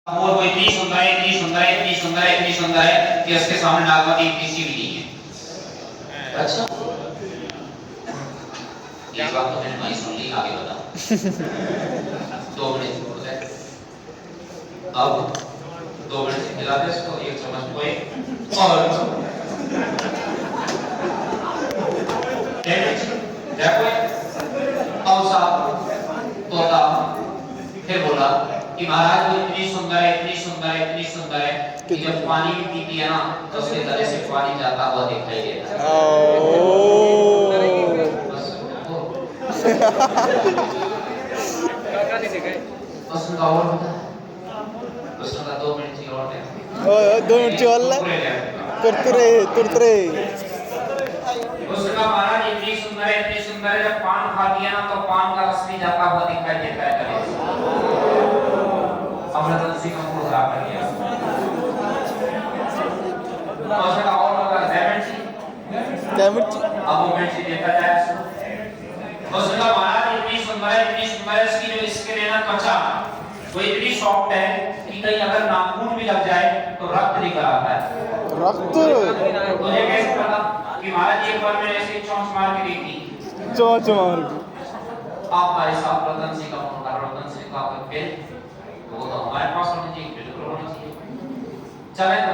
और वो इतनी सुंदर है, इतनी सुंदर है, इतनी सुंदर है, इतनी सुंदर है कि उसके सामने नागमती इतनी सी भी नहीं है। अच्छा, ये बात तो मैंने नहीं सुन ली, आगे बता। 2 मिनट हो गए, अब 2 मिनट से खिलाते इसको 1 चम्मच पोए और देखो औसा तोता फिर बोला कि महाराज वो इतनी सुंदर है, इतनी सुंदर है, इतनी सुंदर है कि जब पानी भी पीती है ना तो उसके गले से पानी जाता हुआ दिखाई देता है। बस उनका और बता, बस उनका 2 मिनट की और दे। 2 मिनट चल तुरतुरे उसका महाराज इतनी सुंदर है, इतनी सुंदर है, जब पान खाती है ना तो पान का रस भी जाता हुआ दिखाई देता है गले से। अमृत उसी का मूड खराब कर दिया। उसका और बता, अब वो मिर्ची देखा जाए उसका महाराज इतनी सुंदर है, इतनी सुंदर है, इसकी जो स्किन है ना, त्वचा वो इतनी सॉफ्ट है कि कहीं अगर नाखून भी लग जाए तो रक्त निकल आता है। तुझे कैसे पता कि महाराज एक बार मैंने ऐसे चोंच मार के देखी। चोंच मार के आप भाई साहब रतन सिंह का फोन कर, रतन सिंह का फिर वो तो हमारे पास होनी चाहिए, बिल्कुल होनी चाहिए। चले तो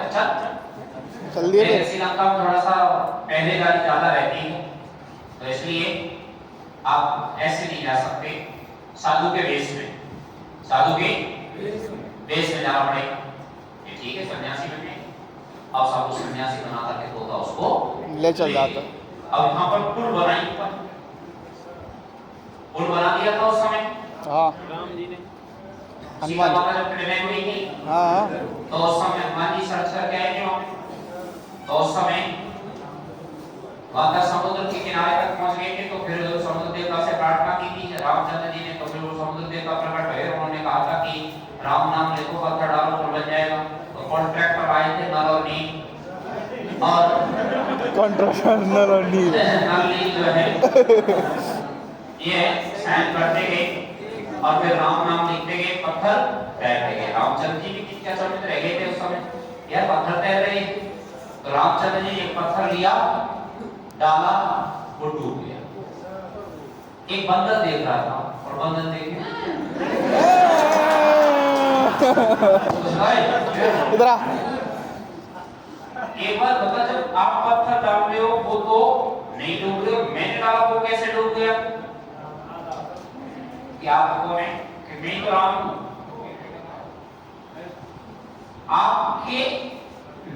चल दिए। श्रीलंका में थोड़ा सा पहरेदारी ज्यादा रहती है तो इसलिए आप ऐसे नहीं जा सकते, साधु के वेश में, साधु के वेश में जाना पड़ेगा। ये ठीक है, सन्यासी में अब साधु सन्यासी बना करके तोता उसको ले चल जाता। अब यहाँ पर पुल बनाई, पुल बना दिया था उस समय। हाँ, हनुमान जी जब प्रेम हुई थी, हाँ, तो उस समय हनुमान जी सड़क करके आए थे वहाँ, तो उस समय वहाँ तक समुद्र के किनारे तक पहुँच गए थे। तो फिर समुद्र देवता से प्रार्थना की थी रामचंद्र जी ने। तो फिर वो समुद्र देवता प्रकट हुए, उन्होंने कहा था कि राम नाम लिखो, पत्थर डालो तो बन जाएगा। तो कॉन्ट्रैक्टर आए थे नल और नील, और कॉन्ट्रैक्टर नल और नील जो है ये साइन करते गए और फिर राम नाम लिखते गए, पत्थर तैरते गए। रामचंद्र जी भी कितने चमत्कार रह गए थे उस समय, यार पत्थर तैर रहे। तो रामचंद्र जी एक पत्थर लिया, डाला, वो डूब गया। एक बंदर देख रहा था और बंदर देख इधर आ। एक बार बता, जब आप पत्थर डाल रहे हो वो तो नहीं डूब रहे हो, मैंने डाला वो कैसे डूब गया? कि आप कौन है? कि मैं तो राम हूं। आपके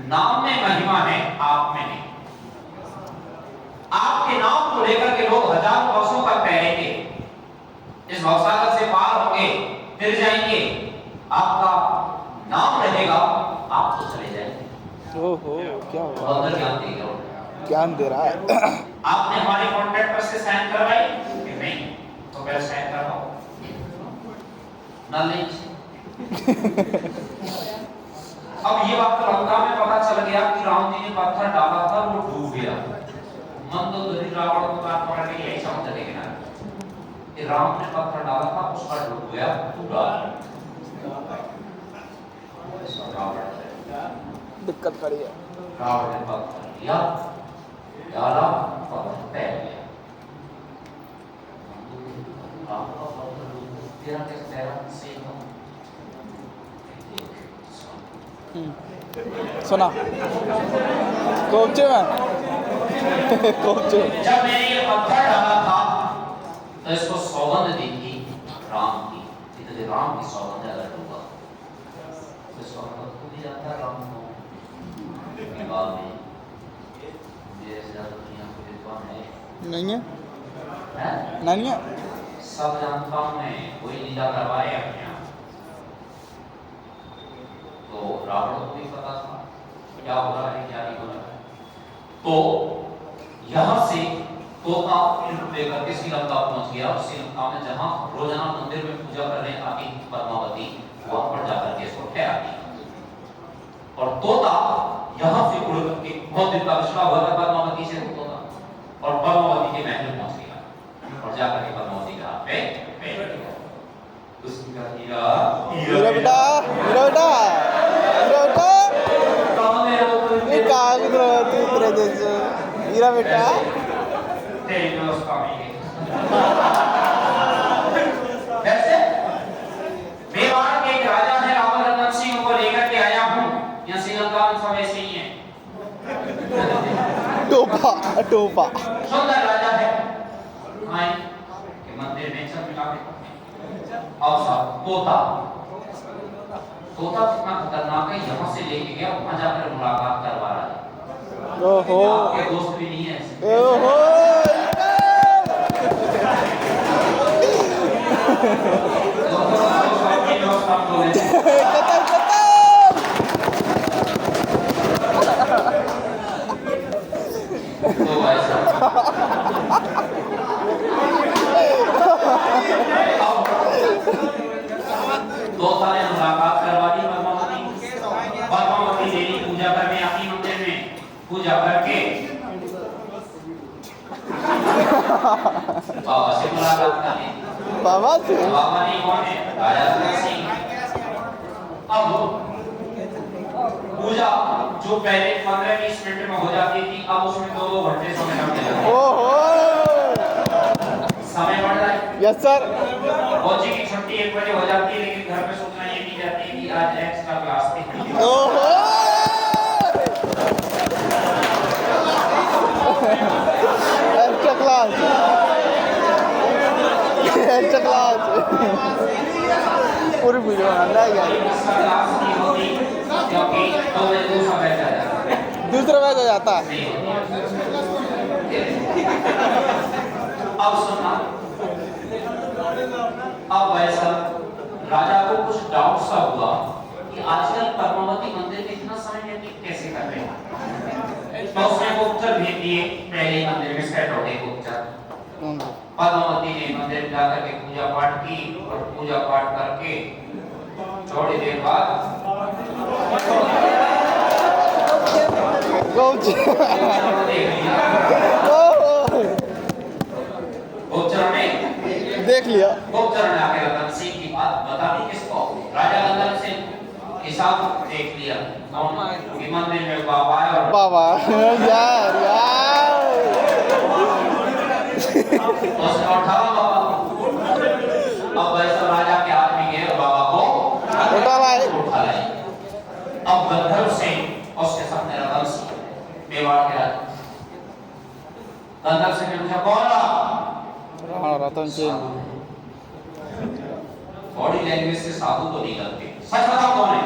नाम में महिमा है, आप में नहीं। आपके नाम को लेकर के लोग हजारों वर्षों तक ठहरेंगे, इस भवसागर से पार होंगे, फिर जाएंगे, आपका नाम रहेगा, आप तो चले जाएंगे। ओहो, क्या हुआ? अंदर ज्ञान दे रहा है। आपने हमारे कॉन्ट्रैक्ट पर से साइन करवाई कि नहीं? तो पहले साइन करवाओ ना। अब ये बात तो लंका में पता चल गया कि राम जी ने पत्थर डाला था, वो डूब गया। मंदोदरी रावण को काट पकड़ के यही समझ लेके ना कि राम ने पत्थर डाला था, उसका डूब गया पूरा। दिक्कत खड़ी है। रावण ने पत्थर लिया, डाला, पत्थर तैर गया। राम का पत्थर तेरा कैसे तैरा? से सुना कोपचे में कोपचे। जब मैंने ये पत्थर डाला था तो इसको सौगंध दी थी राम की, इतने राम की सौगंध अगर होगा तो सौगंध को भी जाता है राम को विवाह में। मेरे से ज्यादा दुनिया को विद्वान है नहीं है, नहीं है, सब जानता हूँ मैं, कोई लीला करवाए अपने आप। तो रावण को भी पता था क्या हो रहा है, क्या नहीं हो रहा है। तो यहाँ से तोता लेकर के श्रीलंका पहुंच गया। और श्रीलंका में जहाँ रोजाना मंदिर में पूजा करने आती पद्मावती, वहां पर जाकर के इसको ठहरा दिया। और तोता यहाँ से उड़ करके बहुत दिन का रिश्ता हुआ था पद्मावती से तोता, और पद्मावती के महल पहुंच गया और जाकर के पद्मावती के हाथ पे बैठ गया। उसका हीरा हीरा बेटा, हीरा बेटा बेटा कौन है वो ये कहाँ की तरह तू तेरे जैसे हीरा बेटा तेरी दोस्त का भी वैसे मेवाड़ के एक राजा है रावल रतन सिंह को लेकर के आया हूँ यहाँ श्रीलंका में सब ऐसे ही हैं टोपा टोपा सुंदर राजा है आए के मंदिर में सब मिला के और सब तोता तोता कितना खतरनाक है यहाँ से लेके गया वहाँ जाकर मुलाकात करवा रहा है ओहो आपके दोस्त भी नहीं है ऐसे ओहो कतल कतल तो ऐसा दो साल मुलाकात करवा दी पद्मावती देवी पूजा करने आती मंदिर में पूजा करके बाबा से मुलाकात करने बाबा से बाबा ने कौन है राजा रतन सिंह अब पूजा जो पहले 15-20 मिनट में हो जाती थी अब उसमें 2-2 घंटे समय लगने लगा ओहो समय बढ़ रहा है यस सर फौजी की छुट्टी 1 बजे हो जाती है लेकिन घर में सूचना ये दी जाती है कि आज एक्स्ट्रा क्लास थी ओहो एक्स्ट्रा क्लास एक्स्ट्रा क्लास पूरी वीडियो बनाना है यार एक्स्ट्रा क्लास नहीं होती क्योंकि 2 बजे दूसरा बैच आ जाता है दूसरा बैच आ जाता है अब सुनना अब ऐसा राजा को कुछ डाउट सा हुआ कि आजकल पद्मावती मंदिर में इतना समय व्यतीत कैसे कर रहे हैं तो उसने गुप्तचर भेज दिए पहले ही मंदिर में सेट हो गए गुप्तचर पद्मावती ने मंदिर में जाकर के पूजा पाठ की और पूजा पाठ करके थोड़ी देर बाद गुप्तचर ने देख लिया गुप्तचर ने आके रतन सिंह की बात बता दी किसको राजा रतन सिंह हिसाब देख लिया कौन कि मंदिर में बाबा है और बाबा यार यार उसने उठाया बाबा अब वैसा राजा के हाथ में गए और बाबा को उठा लाए अब गंधर्व सिंह उसके सामने रतन सिंह मेवाड़ के राजा गंधर्व सिंह ने पूछा कौन रहा रतन सिंह बॉडी लैंग्वेज से साधु तो नहीं लगते सच बताओ कौन है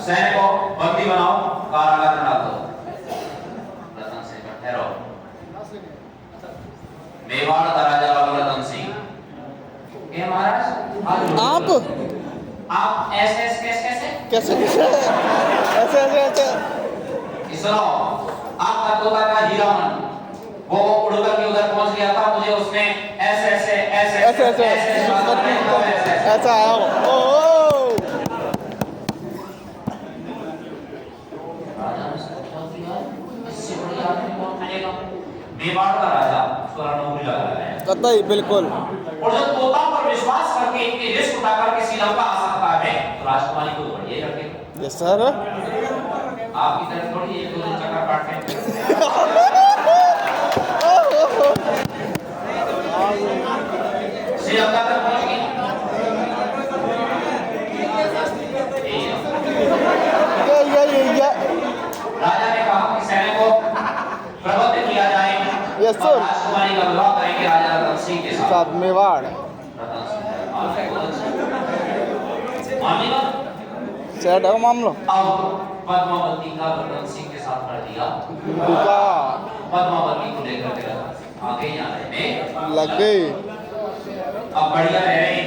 सैनिक को बंदी बनाओ कारागार में डाल दो रतन सिंह का ठहरो मेवाड़ का राजा रतन सिंह ये महाराज आप ऐसे कैसे कैसे ऐसे ऐसे ऐसे सुनो आपका तोता का हीरामन वो उड़ करके उधर पहुंच गया था मुझे उसने ऐसे ऐसा आया ओ मेवाड़ का राजा उसका नौकरी लगा है कतई बिल्कुल और जब तोता पर विश्वास करके इनके रिस्क उठा करके श्रीलंका आ सकता है तो राजकुमारी को बढ़िया रखेगा यस सर आपकी तरफ थोड़ी 1-2 दिन चक्कर काटते श्रीलंका तक पहुंच गई राजा ने कहा कि सैनिक को प्रबंध किया जाए यस सर राजकुमारी का विवाह करेंगे राजा रतन सिंह के साथ मेवाड़ मानेगा सेट है मामलो अब पद्मावती का रतन सिंह के साथ कर दिया पद्मावती को लेकर के आगे जाने में लग गई अब बढ़िया रह रहे हैं